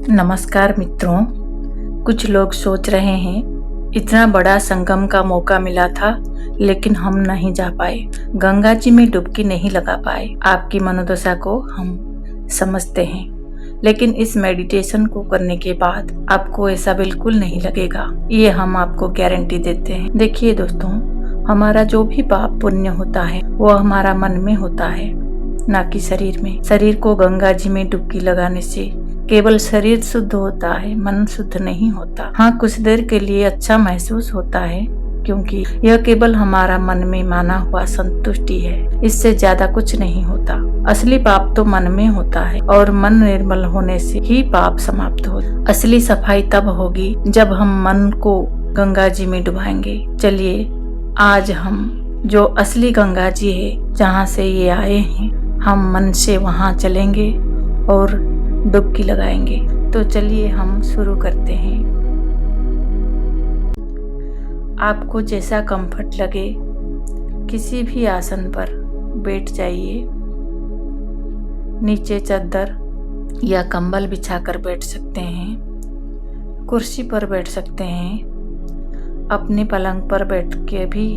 नमस्कार मित्रों। कुछ लोग सोच रहे हैं इतना बड़ा संगम का मौका मिला था लेकिन हम नहीं जा पाए, गंगा जी में डुबकी नहीं लगा पाए। आपकी मनोदशा को हम समझते हैं, लेकिन इस मेडिटेशन को करने के बाद आपको ऐसा बिल्कुल नहीं लगेगा, ये हम आपको गारंटी देते हैं। देखिए दोस्तों, हमारा जो भी पाप पुण्य होता है वो हमारा मन में होता है, ना कि शरीर में। शरीर को गंगा जी में डुबकी लगाने से केवल शरीर शुद्ध होता है, मन शुद्ध नहीं होता। हाँ, कुछ देर के लिए अच्छा महसूस होता है, क्योंकि यह केवल हमारा मन में माना हुआ संतुष्टि है, इससे ज्यादा कुछ नहीं होता। असली पाप तो मन में होता है और मन निर्मल होने से ही पाप समाप्त हो। असली सफाई तब होगी जब हम मन को गंगा जी में डुबाएंगे। चलिए आज हम जो असली गंगा जी है, जहाँ से ये आए हैं, हम मन से वहाँ चलेंगे और डुबकी लगाएंगे। तो चलिए हम शुरू करते हैं। आपको जैसा कंफर्ट लगे किसी भी आसन पर बैठ जाइए। नीचे चादर या कंबल बिछाकर बैठ सकते हैं, कुर्सी पर बैठ सकते हैं, अपने पलंग पर बैठ के भी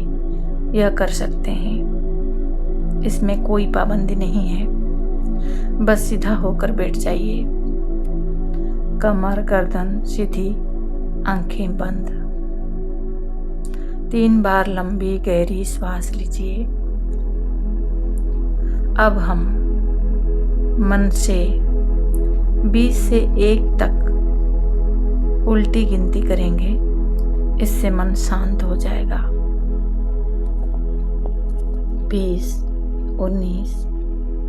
यह कर सकते हैं। इसमें कोई पाबंदी नहीं है, बस सीधा होकर बैठ जाइए। कमर गर्दन सीधी, आंखें बंद। 3 बार लंबी गहरी श्वास लीजिए। अब हम मन से 20 से 1 तक उल्टी गिनती करेंगे, इससे मन शांत हो जाएगा। 20, 19,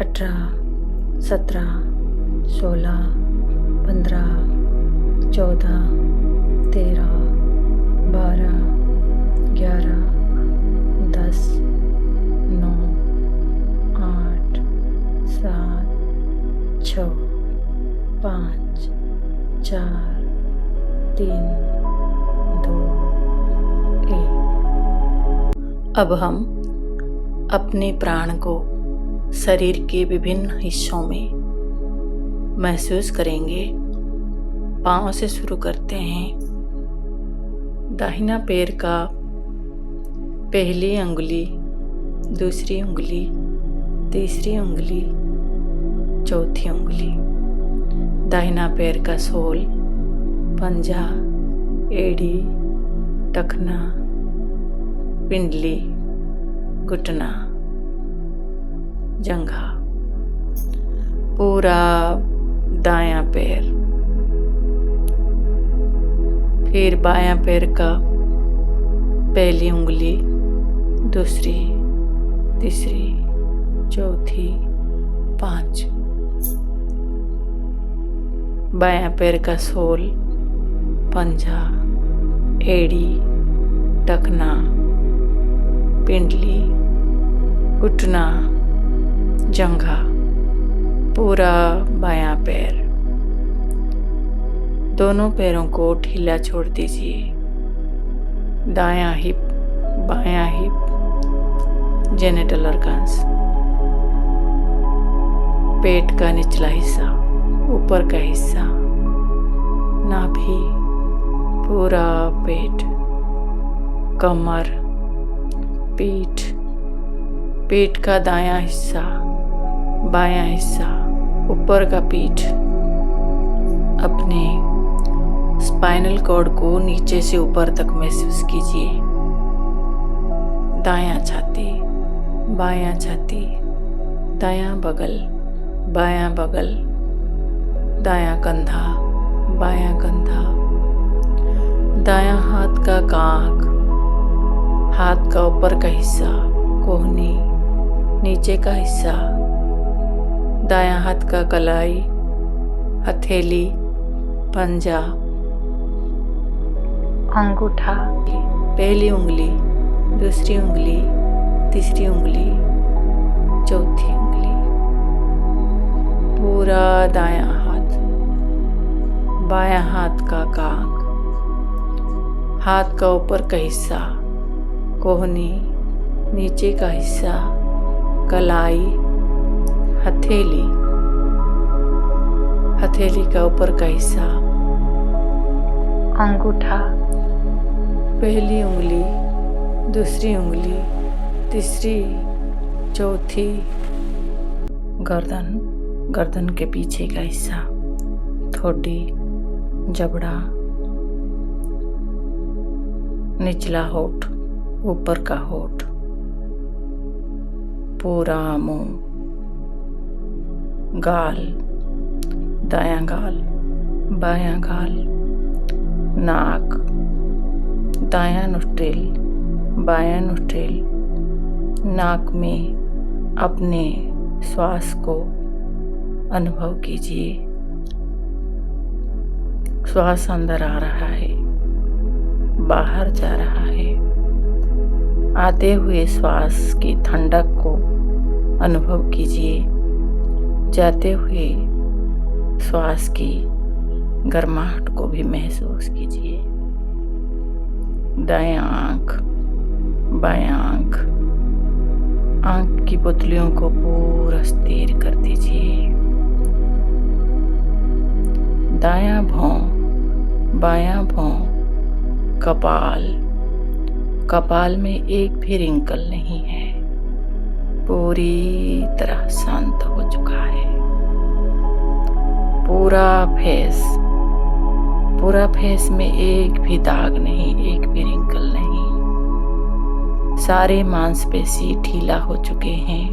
18, 17, 16, 15, 14, 13, 12, 11, 10, 9, 8, 7, 6, 5, 4, 3, 2, 1। अब हम अपने प्राण को शरीर के विभिन्न हिस्सों में महसूस करेंगे। पाँव से शुरू करते हैं। दाहिना पैर का पहली अंगुली, दूसरी उंगली, तीसरी उंगली, चौथी उंगली। दाहिना पैर का सोल, पंजा, एड़ी, टखना, पिंडली, घुटना, जंघा। पूरा दायां पैर, फिर बायां पैर का पहली उंगली, दूसरी, तीसरी, चौथी, 5। बायां पैर का सोल, पंजा, एड़ी, टखना, पिंडली, घुटना, जंघा। पूरा बायां पैर। दोनों पैरों को ढीला छोड़ दीजिए। दायां हिप, बायां हिप, जेनिटल ऑर्गन्स, पेट का निचला हिस्सा, ऊपर का हिस्सा, नाभि, पूरा पेट, कमर, पीठ, पेट का दायां हिस्सा, बायां हिस्सा, ऊपर का पीठ। अपने स्पाइनल कॉर्ड को नीचे से ऊपर तक महसूस कीजिए। दायां छाती, बायां छाती, दायां बगल, बायां बगल, दायां कंधा, बायां कंधा, दायां हाथ का कांख, हाथ का ऊपर का हिस्सा, कोहनी, नीचे का हिस्सा, दायां हाथ का कलाई, हथेली, पंजा, अंगूठा, पहली उंगली, दूसरी उंगली, तीसरी उंगली, चौथी उंगली। पूरा दायां हाथ, बायां हाथ का कांख, हाथ का ऊपर का हिस्सा, कोहनी, नीचे का हिस्सा, कलाई, हथेली, हथेली का ऊपर का हिस्सा, अंगूठा, पहली उंगली, दूसरी उंगली, तीसरी, चौथी, गर्दन, गर्दन के पीछे का हिस्सा, ठोडी, जबड़ा, निचला होठ, ऊपर का होठ, पूरा मुंह, गाल, दायां गाल, बायां गाल, नाक, दायां नोस्ट्रिल, बायां नोस्ट्रिल, नाक में अपने श्वास को अनुभव कीजिए। श्वास अंदर आ रहा है, बाहर जा रहा है। आते हुए श्वास की ठंडक को अनुभव कीजिए, जाते हुए श्वास की गर्माहट को भी महसूस कीजिए। दायां आंख, बायां आंख, आंख की पुतलियों को पूरा स्थिर कर दीजिए। दायां भौं, बायां भौं, कपाल, कपाल में एक भी रिंकल नहीं है, पूरी तरह शांत हो चुका है। पूरा फेस में एक भी दाग नहीं, एक भी रिंकल नहीं। सारे मांसपेशी ढीला हो चुके हैं।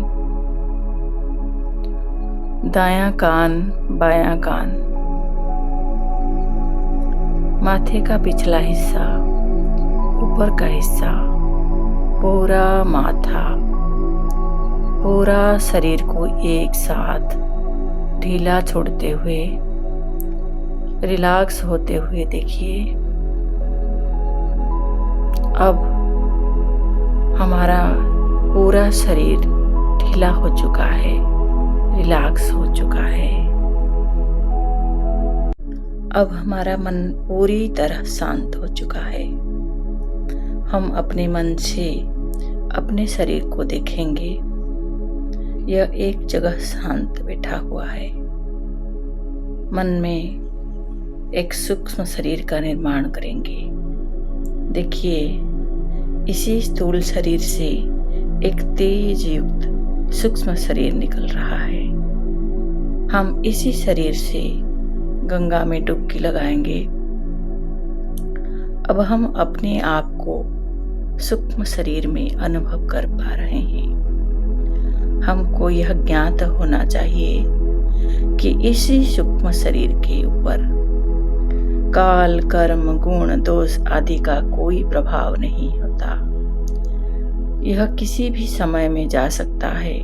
दायां कान, बायां कान, माथे का पिछला हिस्सा, ऊपर का हिस्सा, पूरा माथा, पूरा शरीर को एक साथ ढीला छोड़ते हुए, रिलैक्स होते हुए देखिए। अब हमारा पूरा शरीर ढीला हो चुका है, रिलैक्स हो चुका है। अब हमारा मन पूरी तरह शांत हो चुका है। हम अपने मन से अपने शरीर को देखेंगे, यह एक जगह शांत बैठा हुआ है। मन में एक सूक्ष्म शरीर का निर्माण करेंगे। देखिए, इसी स्थूल शरीर से एक तेज युक्त सूक्ष्म शरीर निकल रहा है। हम इसी शरीर से गंगा में डुबकी लगाएंगे। अब हम अपने आप को सूक्ष्म शरीर में अनुभव कर पा रहे हैं। हमको यह ज्ञात होना चाहिए कि इसी सूक्ष्म शरीर के ऊपर काल, कर्म, गुण, दोष आदि का कोई प्रभाव नहीं होता। यह किसी भी समय में जा सकता है,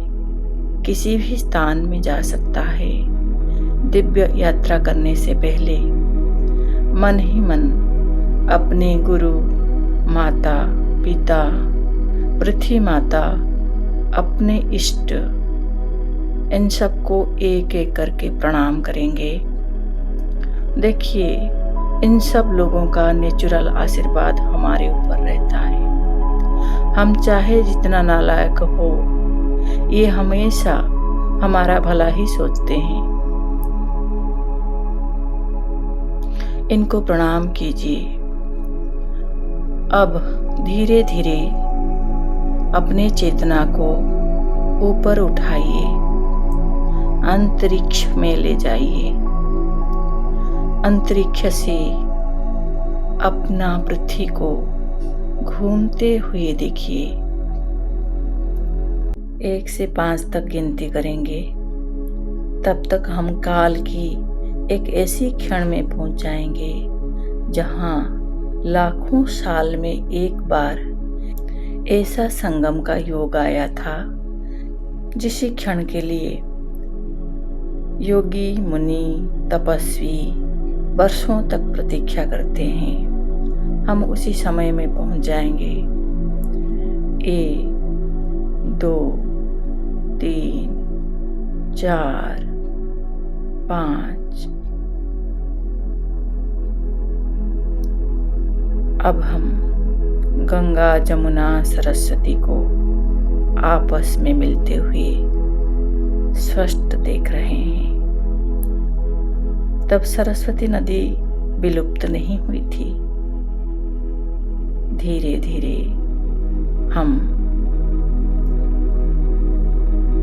किसी भी स्थान में जा सकता है। दिव्य यात्रा करने से पहले मन ही मन अपने गुरु, माता, पिता, पृथ्वी माता, अपने इष्ट, इन सबको एक एक करके प्रणाम करेंगे। देखिए, इन सब लोगों का नेचुरल आशीर्वाद हमारे ऊपर रहता है। हम चाहे जितना नालायक हो, ये हमेशा हमारा भला ही सोचते हैं। इनको प्रणाम कीजिए। अब धीरे धीरे अपने चेतना को ऊपर उठाइए, अंतरिक्ष में ले जाइए। अंतरिक्ष से अपना पृथ्वी को घूमते हुए देखिए। 1 से 5 तक गिनती करेंगे। तब तक हम काल की एक ऐसी क्षण में पहुंच जाएंगे जहां लाखों साल में एक बार ऐसा संगम का योग आया था, जिस क्षण के लिए योगी, मुनि, तपस्वी वर्षों तक प्रतीक्षा करते हैं। हम उसी समय में पहुंच जाएंगे। 1, 2, 3, 4, 5। अब हम गंगा, जमुना, सरस्वती को आपस में मिलते हुए स्पष्ट देख रहे हैं। तब सरस्वती नदी विलुप्त नहीं हुई थी। धीरे धीरे हम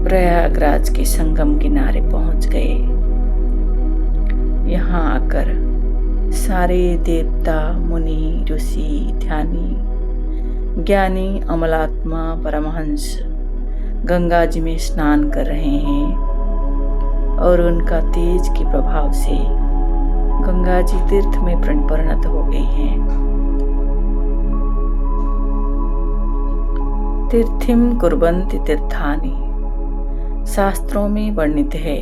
प्रयागराज के संगम किनारे पहुंच गए। यहाँ आकर सारे देवता, मुनि, ऋषि, ध्यानी, ज्ञानी, अमलात्मा, परमहंस गंगा जी में स्नान कर रहे हैं और उनका तेज के प्रभाव से गंगा जी तीर्थ में परिणत हो गई हैं। तीर्थिम कुर्वन्ति तीर्थानि शास्त्रों में वर्णित है।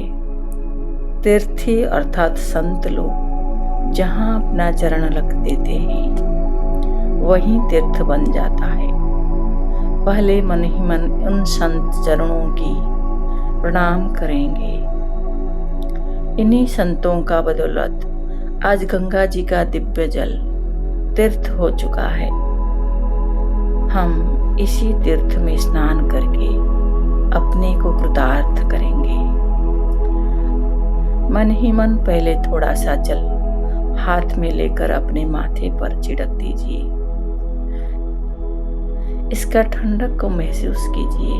तीर्थी अर्थात संत लोग जहाँ अपना चरण रख देते हैं वहीं तीर्थ बन जाता है। पहले मन ही मन उन संत चरणों की प्रणाम करेंगे। इन्हीं संतों का बदौलत आज गंगा जी का दिव्य जल तीर्थ हो चुका है। हम इसी तीर्थ में स्नान करके अपने को कृतार्थ करेंगे। मन ही मन पहले थोड़ा सा जल हाथ में लेकर अपने माथे पर छिड़क दीजिए। इसका ठंडक को महसूस कीजिए।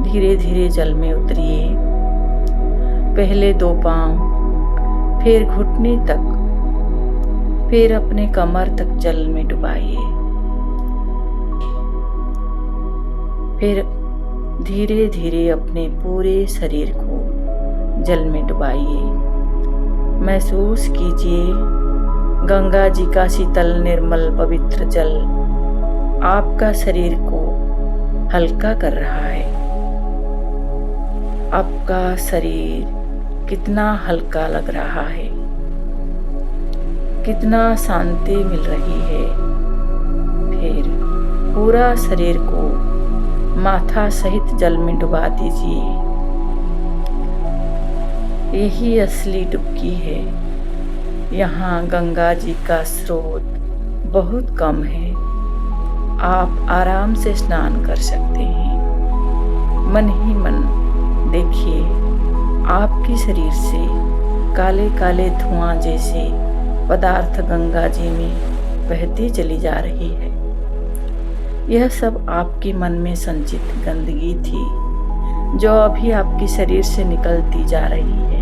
धीरे धीरे जल में उतरिए। पहले 2 पांव, फिर घुटने तक, फिर अपने कमर तक जल में डुबाइए। फिर धीरे धीरे अपने पूरे शरीर को जल में डुबाइए। महसूस कीजिए गंगा जी का शीतल, निर्मल, पवित्र जल आपका शरीर को हल्का कर रहा है। आपका शरीर कितना हल्का लग रहा है, कितना शांति मिल रही है। फिर पूरा शरीर को माथा सहित जल में डुबा दीजिए। यही असली डुबकी है। यहाँ गंगा जी का स्रोत बहुत कम है। आप आराम से स्नान कर सकते हैं। मन ही मन देखिए आपके शरीर से काले काले धुआं जैसे पदार्थ गंगा जी में बहती चली जा रही है। यह सब आपके मन में संचित गंदगी थी जो अभी आपके शरीर से निकलती जा रही है।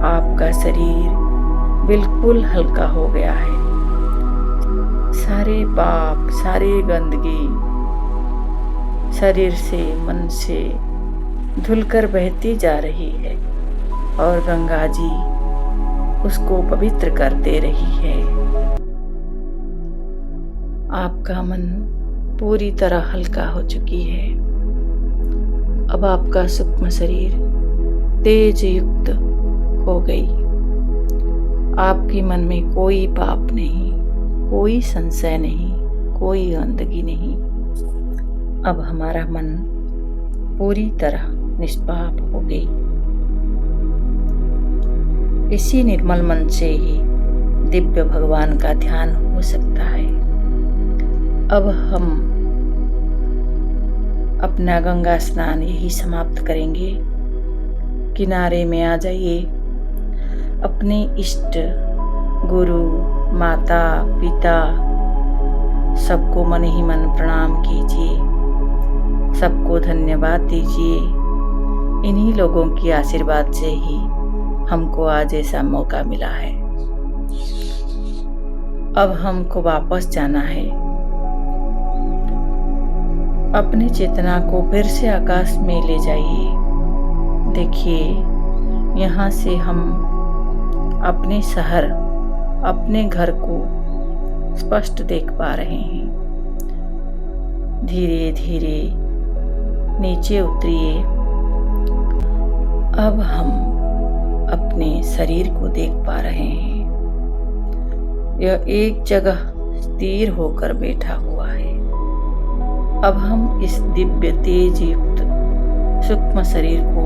आपका शरीर बिल्कुल हल्का हो गया है। सारे पाप, सारी गंदगी शरीर से, मन से धुलकर बहती जा रही है और गंगा जी उसको पवित्र कर दे रही है। आपका मन पूरी तरह हल्का हो चुकी है। अब आपका सूक्ष्म शरीर तेज युक्त हो गई। आपके मन में कोई पाप नहीं, कोई संशय नहीं, कोई गंदगी नहीं। अब हमारा मन पूरी तरह निष्पाप हो गई। इसी निर्मल मन से ही दिव्य भगवान का ध्यान हो सकता है। अब हम अपना गंगा स्नान यही समाप्त करेंगे। किनारे में आ जाइए। अपने इष्ट, गुरु, माता, पिता सबको मन ही मन प्रणाम कीजिए। सबको धन्यवाद दीजिए। इन्हीं लोगों की आशीर्वाद से ही हमको आज ऐसा मौका मिला है। अब हमको वापस जाना है। अपनी चेतना को फिर से आकाश में ले जाइए। देखिए यहाँ से हम अपने शहर, अपने घर को स्पष्ट देख पा रहे हैं। धीरे धीरे नीचे उतरिए। अब हम अपने शरीर को देख पा रहे हैं। यह एक जगह स्थिर होकर बैठा हुआ है। अब हम इस दिव्य तेज युक्त सूक्ष्म शरीर को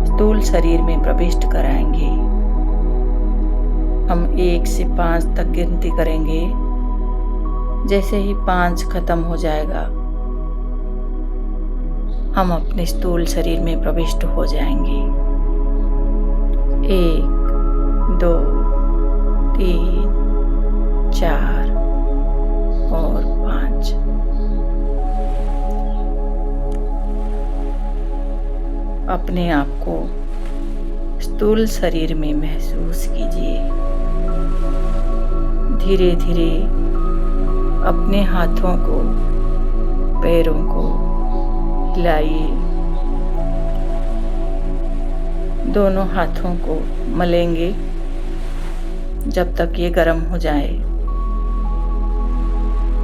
स्थूल शरीर में प्रविष्ट कराएंगे। हम 1 से 5 तक गिनती करेंगे। जैसे ही 5 खत्म हो जाएगा हम अपने स्थूल शरीर में प्रविष्ट हो जाएंगे। 1 2 3 4 और 5। अपने आप को स्थूल शरीर में महसूस कीजिए। धीरे धीरे अपने हाथों को, पैरों को हिलाइए। दोनों हाथों को मलेंगे जब तक ये गर्म हो जाए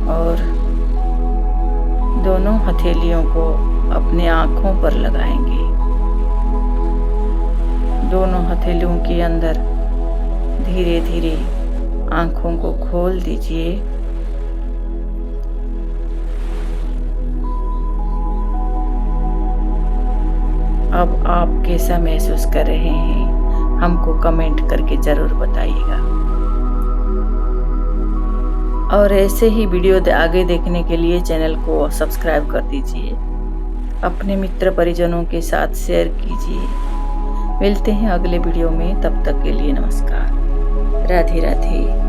और दोनों हथेलियों को अपने आँखों पर लगाएंगे। दोनों हथेलियों के अंदर धीरे धीरे आँखों को खोल दीजिए। अब आप कैसा महसूस कर रहे हैं, हमको कमेंट करके ज़रूर बताइएगा। और ऐसे ही वीडियो आगे देखने के लिए चैनल को सब्सक्राइब कर दीजिए। अपने मित्र परिजनों के साथ शेयर कीजिए। मिलते हैं अगले वीडियो में, तब तक के लिए नमस्कार। राधे राधे।